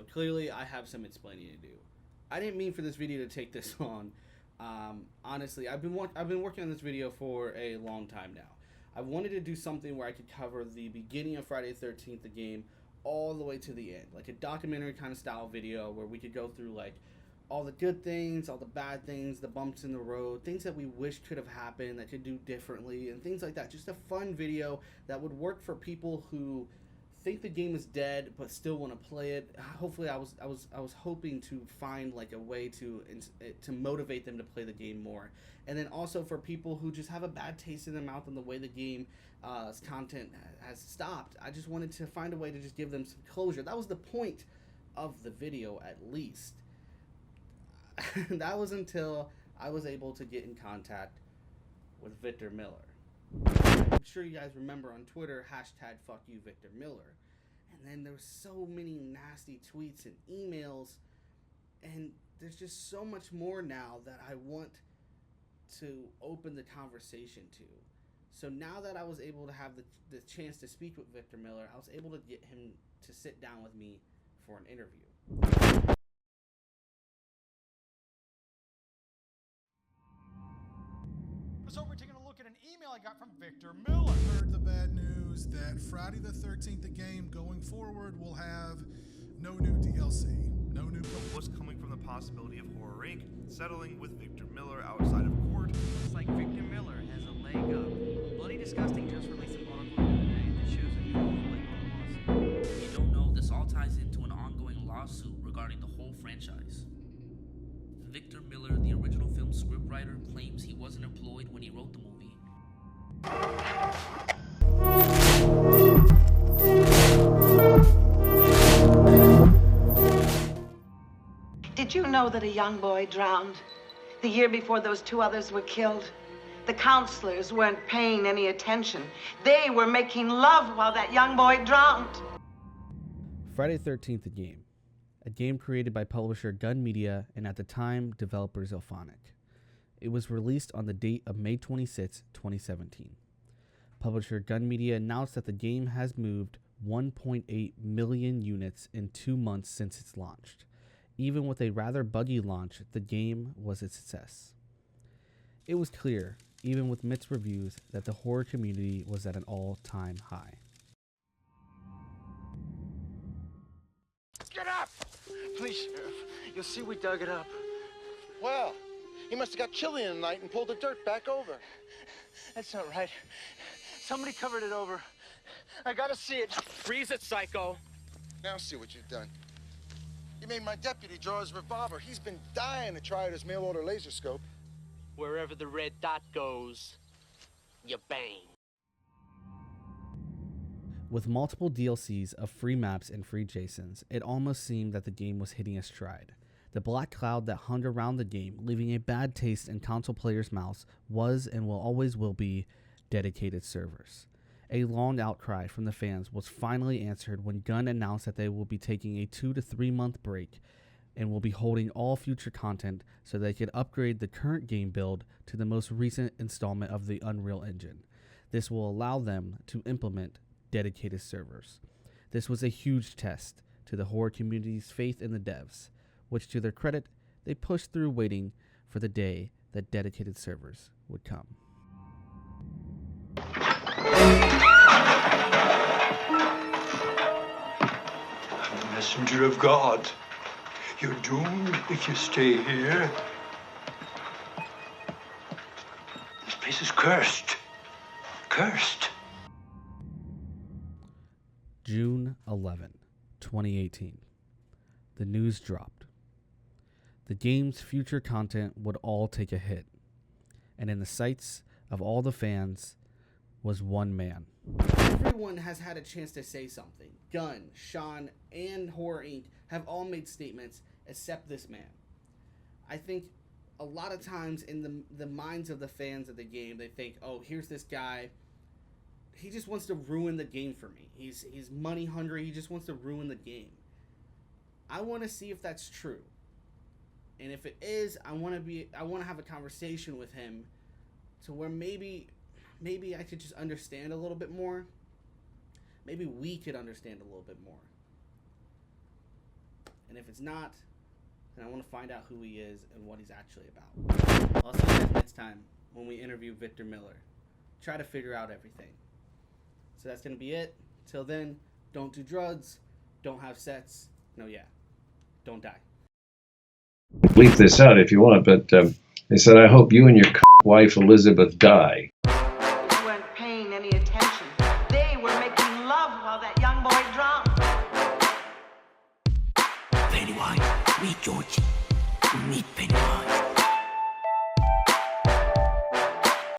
but clearly I have some explaining to do. I didn't mean for this video to take this long. Honestly, I've been working on this video for a long time now. I wanted to do something where I could cover the beginning of Friday the 13th, the game, all the way to the end, like a documentary kind of style video where we could go through like all the good things, all the bad things, the bumps in the road, things that we wish could have happened that could do differently, and things like that. Just a fun video that would work for people who think the game is dead but still want to play it. Hopefully, I was hoping to find like a way to motivate them to play the game more, and then also for people who just have a bad taste in their mouth on the way the game content has stopped. I just wanted to find a way to just give them some closure. That was the point of the video, at least. That was until I was able to get in contact with Victor Miller. I'm sure you guys remember on Twitter, #FuckYouVictorMiller. And then there were so many nasty tweets and emails, and there's just so much more now that I want to open the conversation to. So now that I was able to have the chance to speak with Victor Miller, I was able to get him to sit down with me for an interview. So we're taking a look at an email I got from Victor Miller. Heard the bad news that Friday the 13th, the game going forward, will have no new DLC, no new. Was coming from the possibility of Horror Inc. settling with Victor Miller outside of court. Looks like Victor Miller has a leg up. Bloody Disgusting just released an article today that shows a new leg on the lawsuit. You don't know, this all ties into an ongoing lawsuit regarding the whole franchise. Victor Miller, the original film scriptwriter, claims he wasn't employed when he wrote the movie. Did you know that a young boy drowned the year before those two others were killed? The counselors weren't paying any attention. They were making love while that young boy drowned. Friday the 13th, the game. A game created by publisher Gun Media and at the time developer Zelphonic. It was released on the date of May 26, 2017. Publisher Gun Media announced that the game has moved 1.8 million units in 2 months since its launched. Even with a rather buggy launch, the game was a success. It was clear, even with mixed reviews, that the horror community was at an all-time high. Get up! Please, Sheriff. You'll see we dug it up. Well, he must have got chilly in the night and pulled the dirt back over. That's not right. Somebody covered it over. I gotta see it. Freeze it, psycho. Now see what you've done. You made my deputy draw his revolver. He's been dying to try out his mail-order laser scope. Wherever the red dot goes, you bang. With multiple DLCs of free maps and free JSONs, it almost seemed that the game was hitting a stride. The black cloud that hung around the game, leaving a bad taste in console players' mouths, was and will be dedicated servers. A long outcry from the fans was finally answered when Gun announced that they will be taking a 2 to 3 month break and will be holding all future content so they could upgrade the current game build to the most recent installment of the Unreal Engine. This will allow them to implement dedicated servers. This was a huge test to the horror community's faith in the devs, which to their credit, they pushed through waiting for the day that dedicated servers would come. I'm the messenger of God. You're doomed if you stay here. This place is cursed. Cursed. June 11, 2018. The news dropped. The game's future content would all take a hit, and in the sights of all the fans was one man. Everyone has had a chance to say something. Gunn, Sean, and Horror Inc. have all made statements except this man. I think a lot of times in the minds of the fans of the game, they think, oh, here's this guy. He just wants to ruin the game for me. He's money hungry. He just wants to ruin the game. I want to see if that's true. And if it is, I want to have a conversation with him to where maybe I could just understand a little bit more. Maybe we could understand a little bit more. And if it's not, then I want to find out who he is and what he's actually about. I'll see you guys next time when we interview Victor Miller. Try to figure out everything. So that's going to be it. Till then, don't do drugs, don't have sex, don't die. Bleep this out if you want, but they said, I hope you and your wife Elizabeth die. They weren't paying any attention. They were making love while that young boy drowned. Pennywise, meet Georgie. Meet Pennywise.